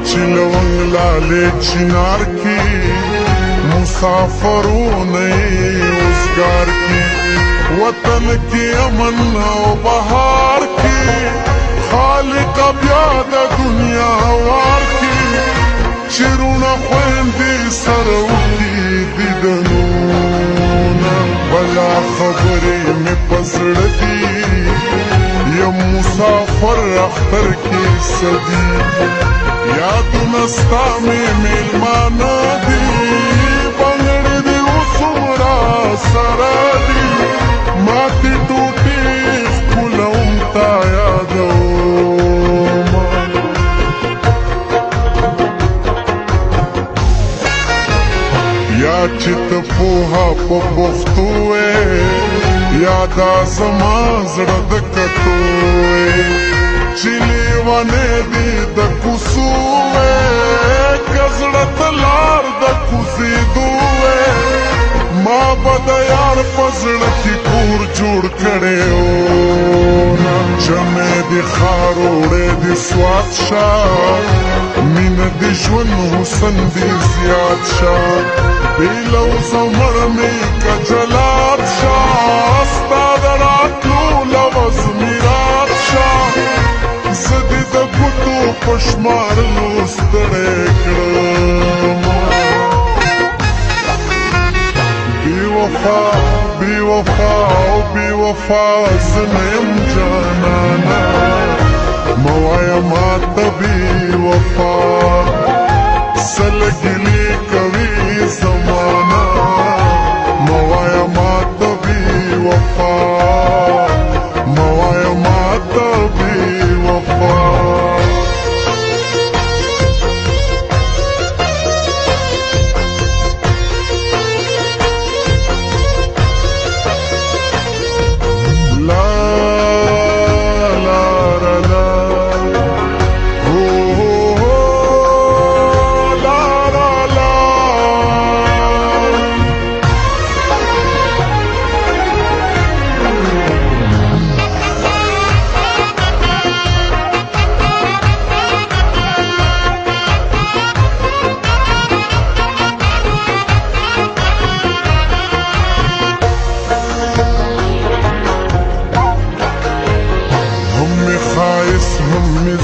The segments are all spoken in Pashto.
چې لونګ لالې چنار کې مسافرونه اوسګار کې وطن کې امن او بهار کې خالق بیا د دنیا وار کې چیرونه خويندې سره وکړي دیدنونه بلا خبرې مې په زړه دي یم مسافر اختر کې صدي یادونه ستا مې میلمانه دي بنګړې دې اوس عمره سره دي ماتې ټوټې ښکلوم تا یادومه یا چې ته پوها په پښتو وې یا دا زما زړه د کټو وې چې لیونې دي د کوڅو وې که زړه ته لار د کوزېدو وې ما به د یار په زړه کې کور جوړ کړی و جمع دې ښار وړی دې سوات شه مینه دې ژوند حسن دې زیات شه بیلو زمړ مې که جلات شه ستا د راتلو لوز مې رات شه زه دې د ګوتو په شمارلو ستړی کړم بی وفا او بی وفا زنیم جانانا موایا ماتا بی وفا سلگلی کوي زمانا موایا ماتا بی وفا موایا ماتا بی وفا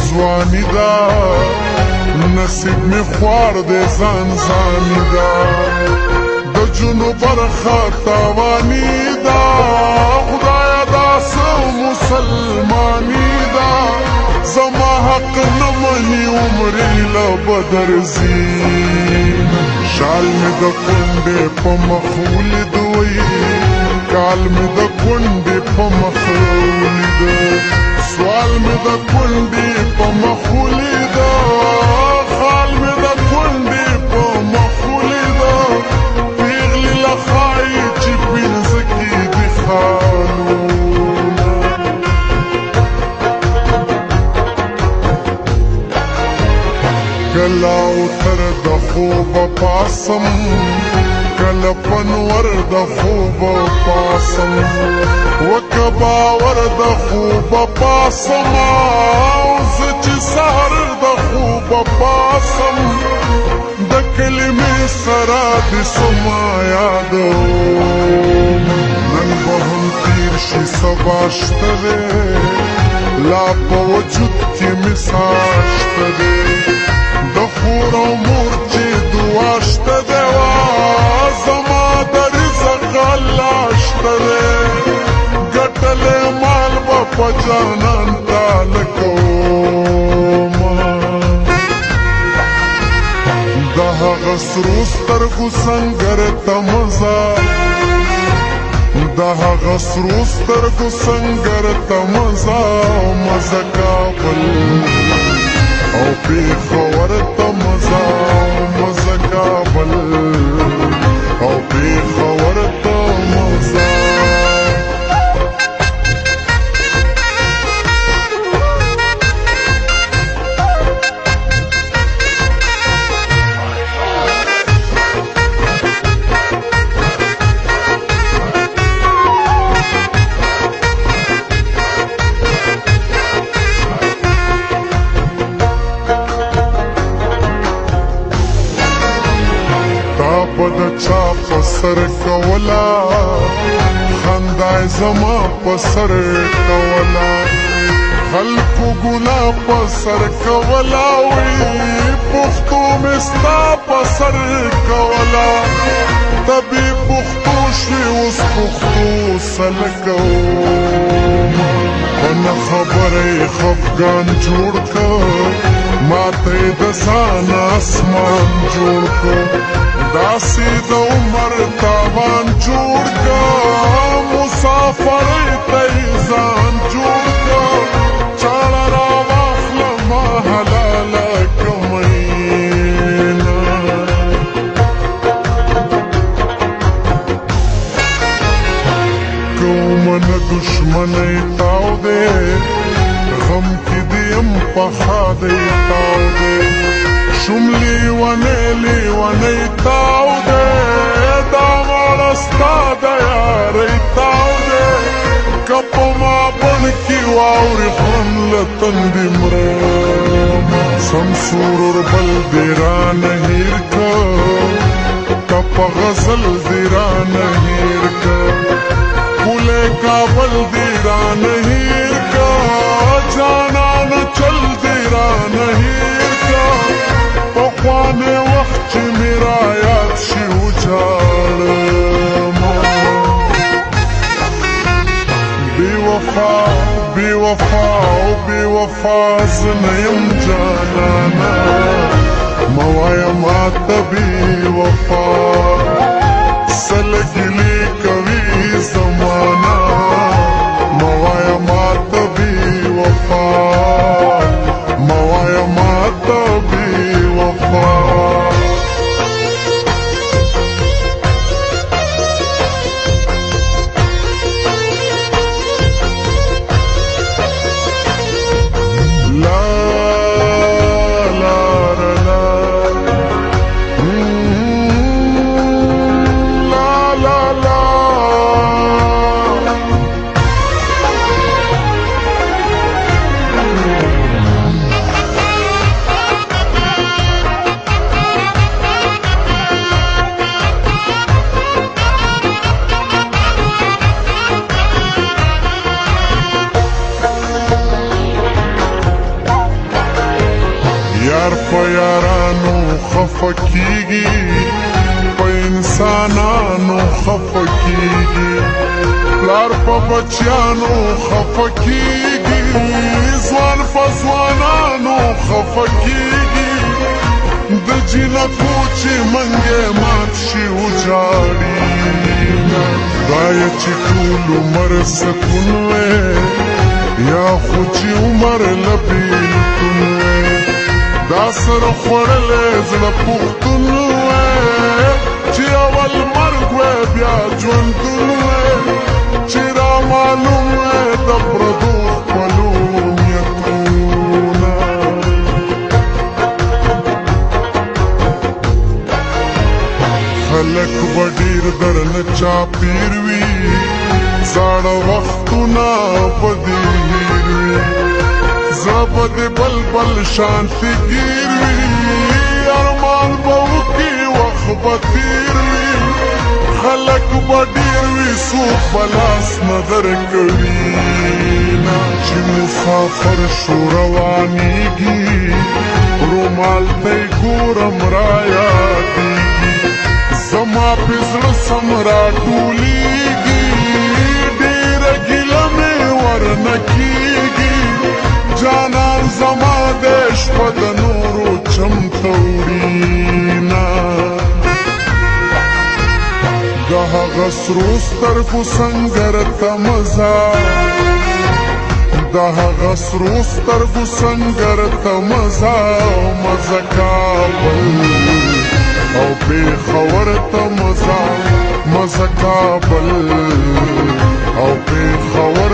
ځواني دا نصیب می خوار دې ځان ځاني دا د جنو برخه تاواني دا خدایا دا سو مسلماني دا زما حق نه مني عمرې له بدرځي شال مې د کونډې په مخ ولیدوی کال مې د کونډې په مخ ولیدو سوال مې د کونډې په مخ ولیدو خال مې د کونډې په مخ ولیدو پیغلې له ښایي چې پنځه کې دي خالونه کله اوتر د خوبه پاسم کله پنور د خوبه پاسم وکه باور د خوبه پاسم او زه چې سهر د خوبه پاسم د کلمې سره دې سما یادوم نن به هم تیر شي سبا شته دی لا په وجود کې مې ساه شته دی د خور او مور چې دعا شته دی زما د رزق الله شته دی ګټلی مال به په جانان تاله کومه د هغه سرو سترګو سنګر ته مزه د هغه سرو سترګو سنګر ته مزه مزه کابل او پېښور ته مزه مزه کابل او پېښور ته مزه بد چا په سر کولا خندای زما په سر کولا خلقو ګنا په سر کولا وی پختو مستا په سر کولا تبي پختو شوي اوس پختو سلکو ونه خبره خفګان جوړ کړ ماته د ځان اسمان جوړ کړ داسې د عمر تاوان جوړ کړ مسافر ته ځان جوړ کړ چاړه راواخلم حلاله کمینا کومن دشمنی تاو دے غم کی دیم پخا دی تاو دے شم لیوانی تاو دے دامارستا دیاری تاو دے کپ ما بن کی واوری خون لتندی مرم سمسور اور بل دیران ہیر کر کپ غزل دیران ہیر کر پولے کابل دیران ہیر کا جانان چل دیران ہیر کا پخوانے وقت چی میرا یاد شی اجاڑ بی وفا زنیم جانانا موایا مات بی وفا سلگلی کوي زمانہ موایا مات بی وفا موایا مات بی وفا یار په یارانو خفه کیږي په انسانانو خفه کیږي پلار په بچیانو خفه کیږي ځوان په ځوانانو خفه کیږي د جنکو چې منګې مات شي وجاړي خدای چې ټول عمر سکون وې یا خو چې عمر لبیلتون وې دا سر خوړلې زړه پښتون وې چې اول مرګ وې بیا ژوندون وې چې را معلوم وې د پردو خپلو نیتونه خلک به ډېر درنه چاپېر وي زاړه وختونه به دې هېر وي زبد بلبل شانتی گیر وی ارمان باو کی وقت بطیر وی خلق بدیر وی سوک بلاس ندر کوینا چی مسافر شو روانیگی رومال تی گورم رایا دیگی زما پیزر سمرا ٹولیگی دیر گلمی ورنکیگی جانان زما دیش پا د نورو چمتورینا د هغه سرو سترګو سنګر ته مزه د هغه سرو سترګو سنګر ته مزه کابل او پېښور ته مزه کابل او پېښور